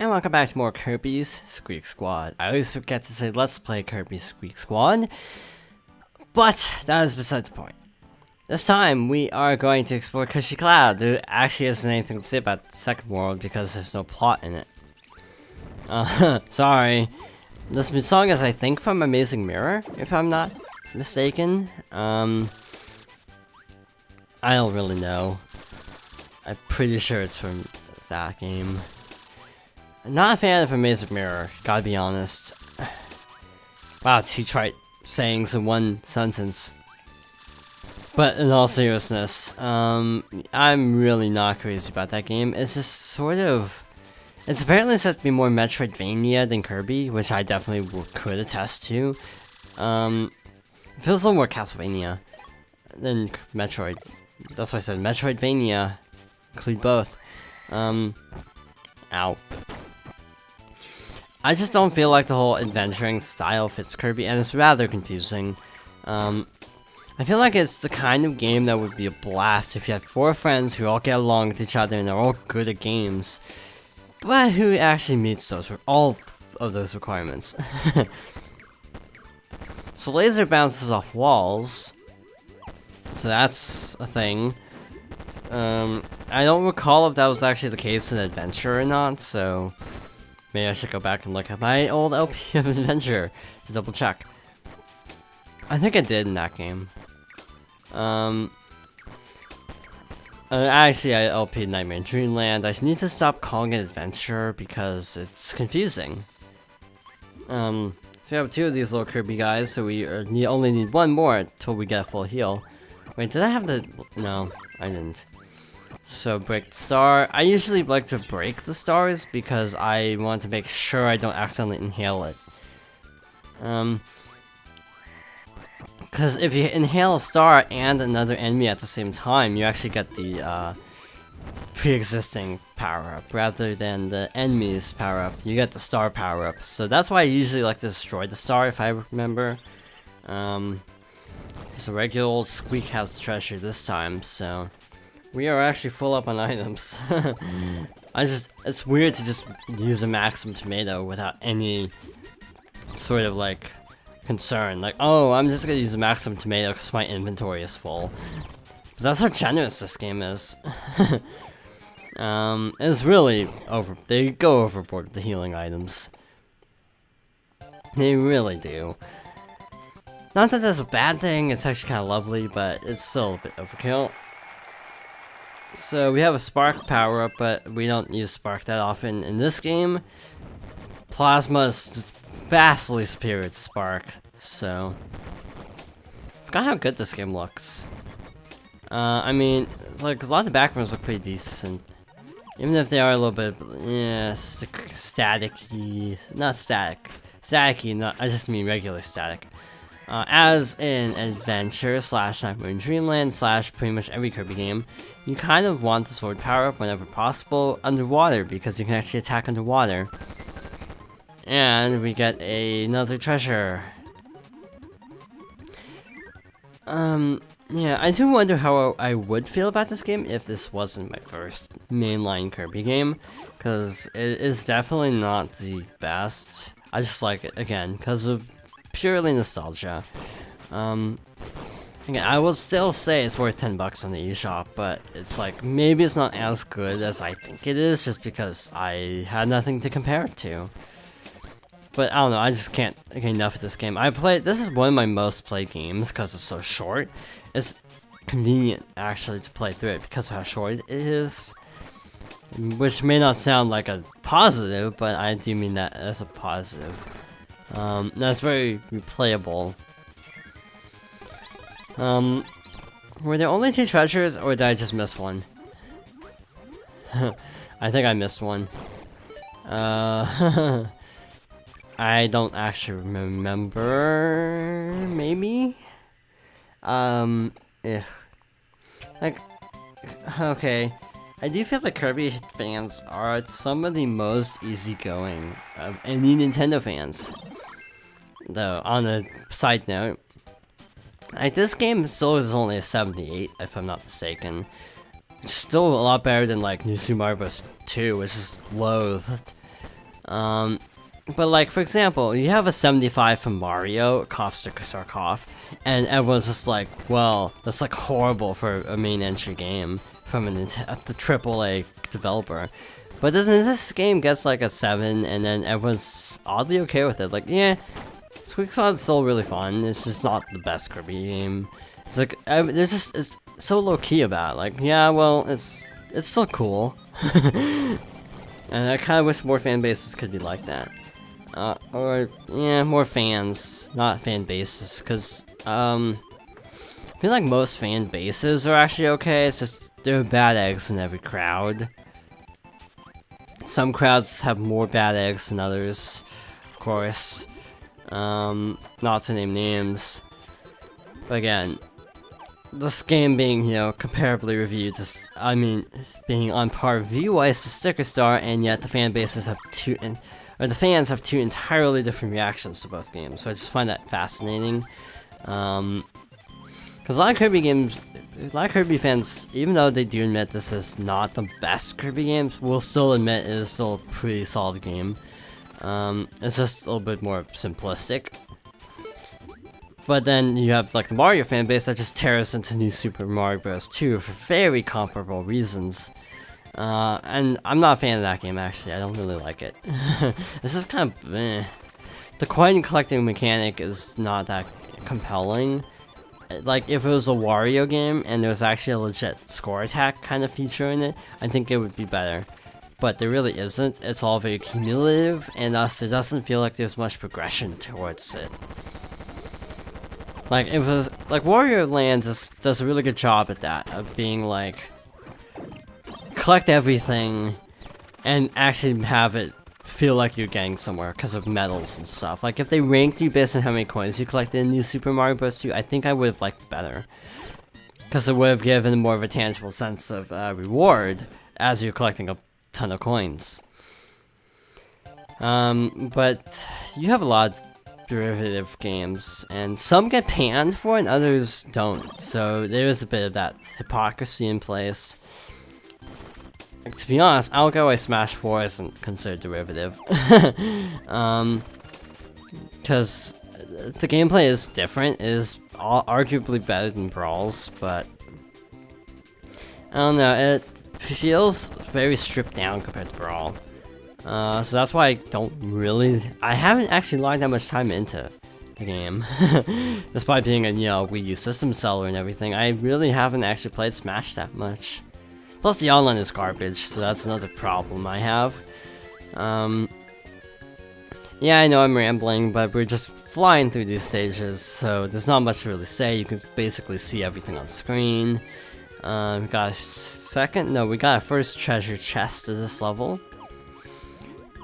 And welcome back to more Kirby's Squeak Squad. I always forget to say let's play Kirby's Squeak Squad, but that is besides the point. This time we are going to explore Cushy Cloud. There actually isn't anything to say about the second world because there's no plot in it. Sorry. This song is, I think, from Amazing Mirror, if I'm not mistaken. I don't really know. I'm pretty sure it's from that game. I'm not a fan of Amazing Mirror, gotta be honest. Wow, 2 trite sayings in one sentence. But in all seriousness, I'm really not crazy about that game. It's just sort of... It's apparently set to be more Metroidvania than Kirby, which I definitely could attest to. It feels a little more Castlevania than Metroid. That's why I said Metroidvania. Include both. Ow. I just don't feel like the whole adventuring style fits Kirby, and it's rather confusing. I feel like it's the kind of game that would be a blast if you had 4 friends who all get along with each other and they're all good at games, but who actually meets all of those requirements. So laser bounces off walls, so that's a thing. I don't recall if that was actually the case in Adventure or not, so maybe I should go back and look at my old LP of Adventure to double check. I think I did in that game. Actually, I LP'd Nightmare in Dreamland. I need to stop calling it Adventure because it's confusing. So we have 2 of these little Kirby guys, so we only need 1 more until we get a full heal. Wait, did I have the... No, I didn't. So break the star. I usually like to break the stars because I want to make sure I don't accidentally inhale it. Because if you inhale a star and another enemy at the same time, you actually get the pre-existing power-up rather than the enemy's power-up. You get the star power-up. So that's why I usually like to destroy the star, if I remember. Just a regular old Squeak has the treasure this time, so... We are actually full up on items. It's weird to just use a Maximum Tomato without any sort of, like, concern. Like, oh, I'm just gonna use a Maximum Tomato because my inventory is full. But that's how generous this game is. It's really they go overboard with the healing items. They really do. Not that that's a bad thing, it's actually kind of lovely, but it's still a bit overkill. So we have a Spark power-up, but we don't use Spark that often in this game. Plasma is just vastly superior to Spark, so... I forgot how good this game looks. I mean, like, a lot of the backgrounds look pretty decent. Even if they are a little bit, yeah, static-y. Not static. Static-y, I just mean regular static. As in Adventure / Nightmare in Dreamland / pretty much every Kirby game, you kind of want the sword power-up whenever possible underwater because you can actually attack underwater. And we get another treasure. Yeah, I do wonder how I would feel about this game if this wasn't my first mainline Kirby game, because it is definitely not the best. I just like it, again, because of purely nostalgia. Again, I will still say it's worth $10 on the eShop, but it's like, maybe it's not as good as I think it is, just because I had nothing to compare it to. But I don't know, I just can't get enough of this game. This is one of my most played games because it's so short. It's convenient, actually, to play through it because of how short it is. Which may not sound like a positive, but I do mean that as a positive. That's very replayable. Were there only 2 treasures, or did I just miss one? I think I missed one. I don't actually remember. Maybe? Like, okay. I do feel like Kirby fans are some of the most easygoing of any Nintendo fans. Though, on a side note, like, this game still is only a 78, if I'm not mistaken. It's still a lot better than, like, New Super Mario Bros. 2, which is loathed. But like, for example, you have a 75 from Mario, cough, sticker star, cough, and everyone's just like, well, that's like horrible for a main entry game from the AAA developer. But doesn't this game gets like a 7, and then everyone's oddly okay with it? Like, yeah, Squeak's still really fun. It's just not the best Kirby game. It's like there's just it's so low key about it. Like, yeah, well, it's still cool, and I kind of wish more fan bases could be like that. Or yeah, more fans, not fan bases, because I feel like most fan bases are actually okay. It's just there are bad eggs in every crowd. Some crowds have more bad eggs than others, of course. Not to name names. But again, this game being, you know, comparably reviewed, being on par review-wise to Sticker Star, and yet the fan bases have the fans have two entirely different reactions to both games. So I just find that fascinating. Because a lot of Kirby fans, even though they do admit this is not the best Kirby game, will still admit it is still a pretty solid game. It's just a little bit more simplistic. But then you have like the Mario fan base that just tears into New Super Mario Bros. 2 for very comparable reasons. And I'm not a fan of that game actually. I don't really like it. This is kind of the coin collecting mechanic is not that compelling. Like, if it was a Wario game and there was actually a legit score attack kind of feature in it, I think it would be better. But there really isn't. It's all very cumulative, and thus it doesn't feel like there's much progression towards it. Like, if it was, like, Wario Land does a really good job at that, of being like, collect everything and actually have it feel like you're getting somewhere because of medals and stuff. Like, if they ranked you based on how many coins you collected in New Super Mario Bros. 2, I think I would have liked it better. Because it would have given more of a tangible sense of reward as you're collecting a ton of coins. But you have a lot of derivative games, and some get panned for it and others don't. So there is a bit of that hypocrisy in place. Like, to be honest, I don't get why Smash 4 isn't considered derivative. Because the gameplay is different, it is arguably better than Brawl's, but I don't know, it feels very stripped down compared to Brawl. So that's why I haven't actually logged that much time into the game. Despite being a, you know, Wii U system seller and everything, I really haven't actually played Smash that much. Plus the online is garbage, so that's another problem I have. Yeah, I know I'm rambling, but we're just flying through these stages, so there's not much to really say. You can basically see everything on screen. We got we got a first treasure chest to this level.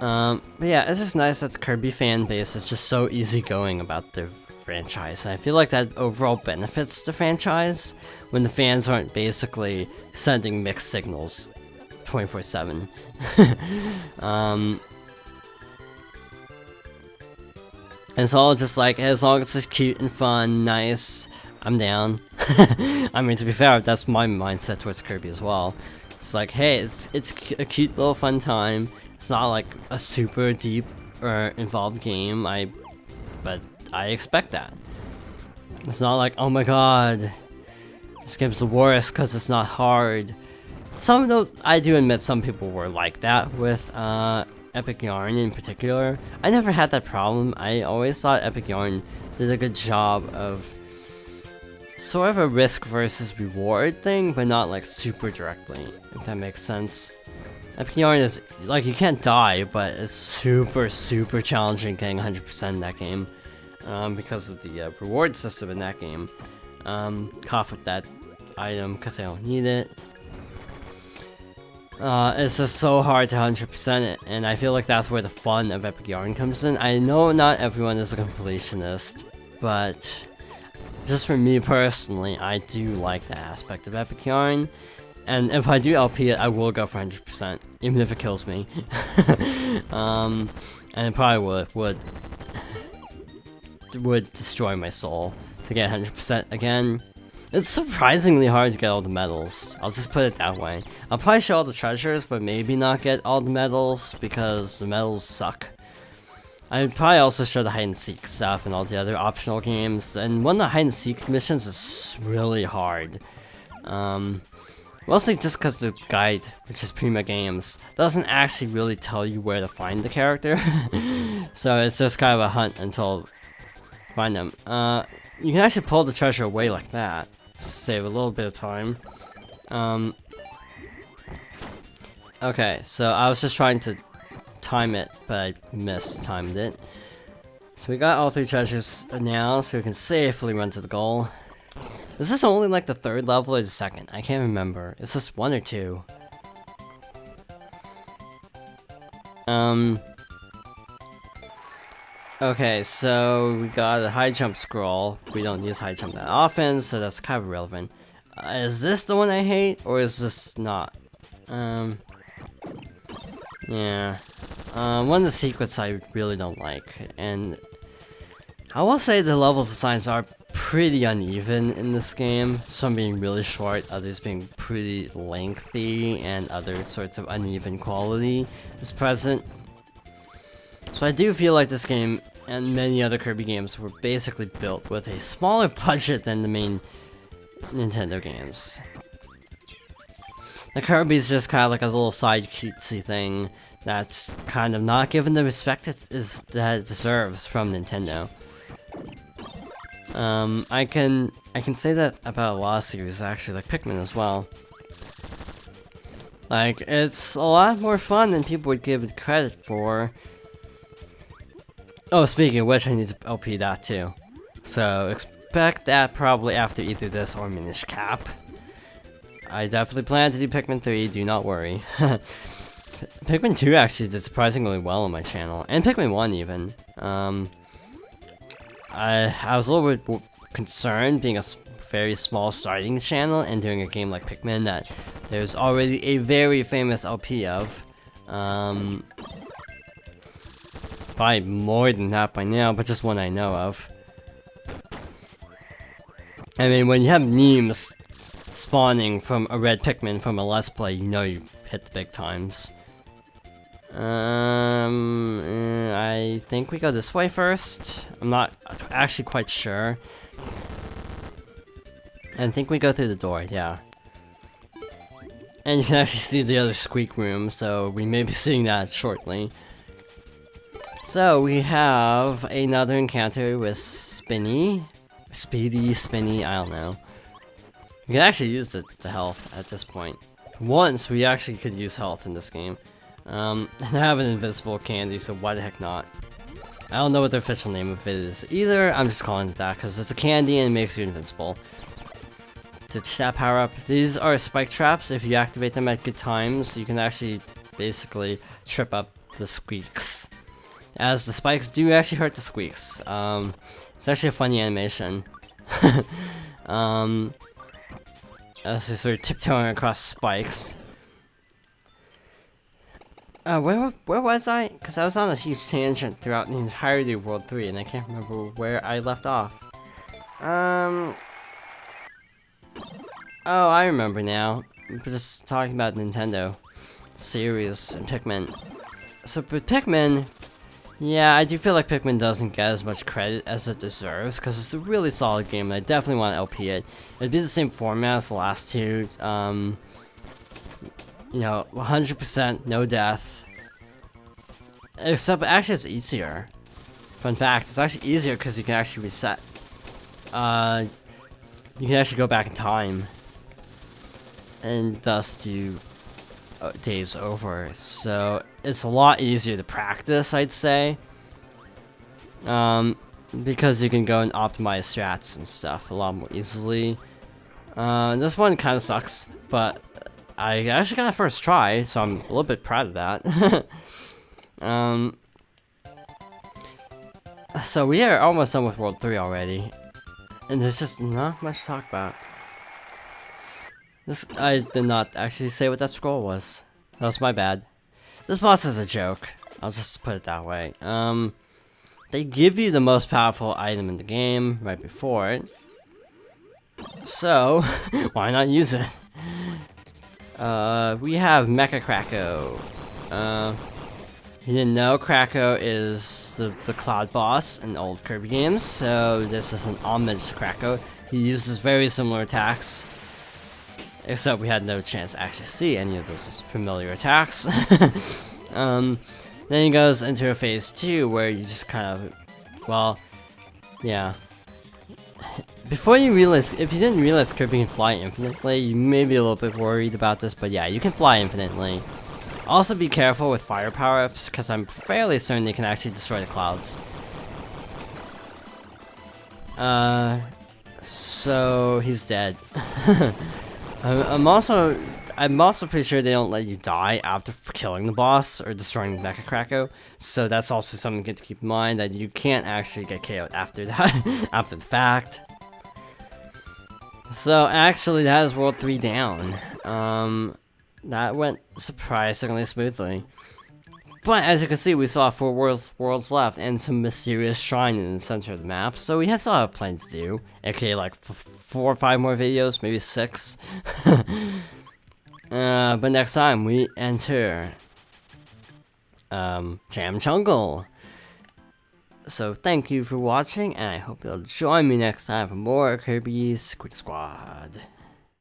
But yeah, it's just nice that the Kirby fan base is just so easygoing about their franchise, and I feel like that overall benefits the franchise when the fans aren't basically sending mixed signals 24/7. And it's all just like, as long as it's cute and fun, nice, I'm down. I mean, to be fair, that's my mindset towards Kirby as well. It's like, hey, it's a cute little fun time. It's not like a super deep or involved game, but I expect that. It's not like, oh my god, this game's the worst because it's not hard. I do admit some people were like that with Epic Yarn in particular. I never had that problem. I always thought Epic Yarn did a good job of sort of a risk versus reward thing, but not like super directly, if that makes sense. Epic Yarn is, like, you can't die, but it's super challenging getting 100% in that game. Because of the reward system in that game. Cough up that item because I don't need it. It's just so hard to 100% it, and I feel like that's where the fun of Epic Yarn comes in. I know not everyone is a completionist, but just for me personally, I do like that aspect of Epic Yarn. And if I do LP it, I will go for 100%, even if it kills me. And it probably would destroy my soul to get 100% again. It's surprisingly hard to get all the medals. I'll just put it that way. I'll probably show all the treasures, but maybe not get all the medals because the medals suck. I'd probably also show the hide and seek stuff and all the other optional games. And one of the hide and seek missions is really hard. Mostly just because the guide, which is Prima Games, doesn't actually really tell you where to find the character. So it's just kind of a hunt until you find them. You can actually pull the treasure away like that. Save a little bit of time. Okay, so I was just trying to time it, but I mistimed it. So we got all 3 treasures now, so we can safely run to the goal. Is this only like the 3rd level or the 2nd? I can't remember. Is this 1 or 2? Okay, so we got a high jump scroll. We don't use high jump that often, so that's kind of irrelevant. Is this the one I hate, or is this not? Yeah. One of the secrets I really don't like, and I will say the level designs are pretty uneven in this game. Some being really short, others being pretty lengthy, and other sorts of uneven quality is present. So I do feel like this game and many other Kirby games were basically built with a smaller budget than the main Nintendo games. The Kirby's just kind of like a little side cutesy thing that's kind of not given the respect that it deserves from Nintendo. I can say that about a lot of series actually, like Pikmin as well. Like, it's a lot more fun than people would give it credit for. Oh, speaking of which, I need to LP that too. So expect that probably after either this or Minish Cap. I definitely plan to do Pikmin 3, do not worry. Pikmin 2 actually did surprisingly well on my channel, and Pikmin 1 even. I was a little bit concerned being a very small starting channel and doing a game like Pikmin that there's already a very famous LP of. Probably more than that by now, but just one I know of. I mean, when you have memes spawning from a red Pikmin from a Let's Play, you know you hit the big times. I think we go this way first. I'm not actually quite sure. I think we go through the door, yeah. And you can actually see the other Squeak room, so we may be seeing that shortly. So we have another encounter with Spinny. Spinny, I don't know. We can actually use the health at this point. Once we actually could use health in this game. And I have an invincible candy, so why the heck not? I don't know what the official name of it is either. I'm just calling it that because it's a candy and it makes you invincible. Ditch that power up. These are spike traps. If you activate them at good times, you can actually basically trip up the Squeaks. As the spikes do actually hurt the Squeaks. It's actually a funny animation. As they sort of tiptoeing across spikes. Where was I? Because I was on a huge tangent throughout the entirety of World 3, and I can't remember where I left off. Oh, I remember now. We're just talking about Nintendo series and Pikmin. So with Pikmin, yeah, I do feel like Pikmin doesn't get as much credit as it deserves, because it's a really solid game, and I definitely want to LP it. It'd be the same format as the last two. You know, 100%, no death. Except, actually, it's easier. Fun fact, it's actually easier because you can actually reset. You can actually go back in time. And thus do days over. So, it's a lot easier to practice, I'd say. Because you can go and optimize strats and stuff a lot more easily. This one kind of sucks, but I actually got a first try, so I'm a little bit proud of that. So we are almost done with World 3 already, and there's just not much to talk about. I did not actually say what that scroll was. That was my bad. This boss is a joke. I'll just put it that way. They give you the most powerful item in the game right before it. So, why not use it? We have Mecha Kracko. You didn't know Kracko is the Cloud boss in old Kirby games, so this is an homage to Kracko. He uses very similar attacks, except we had no chance to actually see any of those familiar attacks. Then he goes into a phase 2 where you just kind of, well, yeah. Before you realize, if you didn't realize Kirby can fly infinitely, you may be a little bit worried about this, but yeah, you can fly infinitely. Also be careful with fire power-ups, because I'm fairly certain they can actually destroy the clouds. So he's dead. I'm also pretty sure they don't let you die after killing the boss or destroying Mecha Kracko. So that's also something good to keep in mind, that you can't actually get KO'd after that, after the fact. So actually, that is World 3 down. That went surprisingly smoothly. But as you can see, we still have 4 worlds left and some mysterious shrine in the center of the map. So we still have plenty to do. Okay, like 4 or 5 more videos, maybe 6. But next time we enter Jam Jungle. So thank you for watching, and I hope you'll join me next time for more Kirby's Squeak Squad.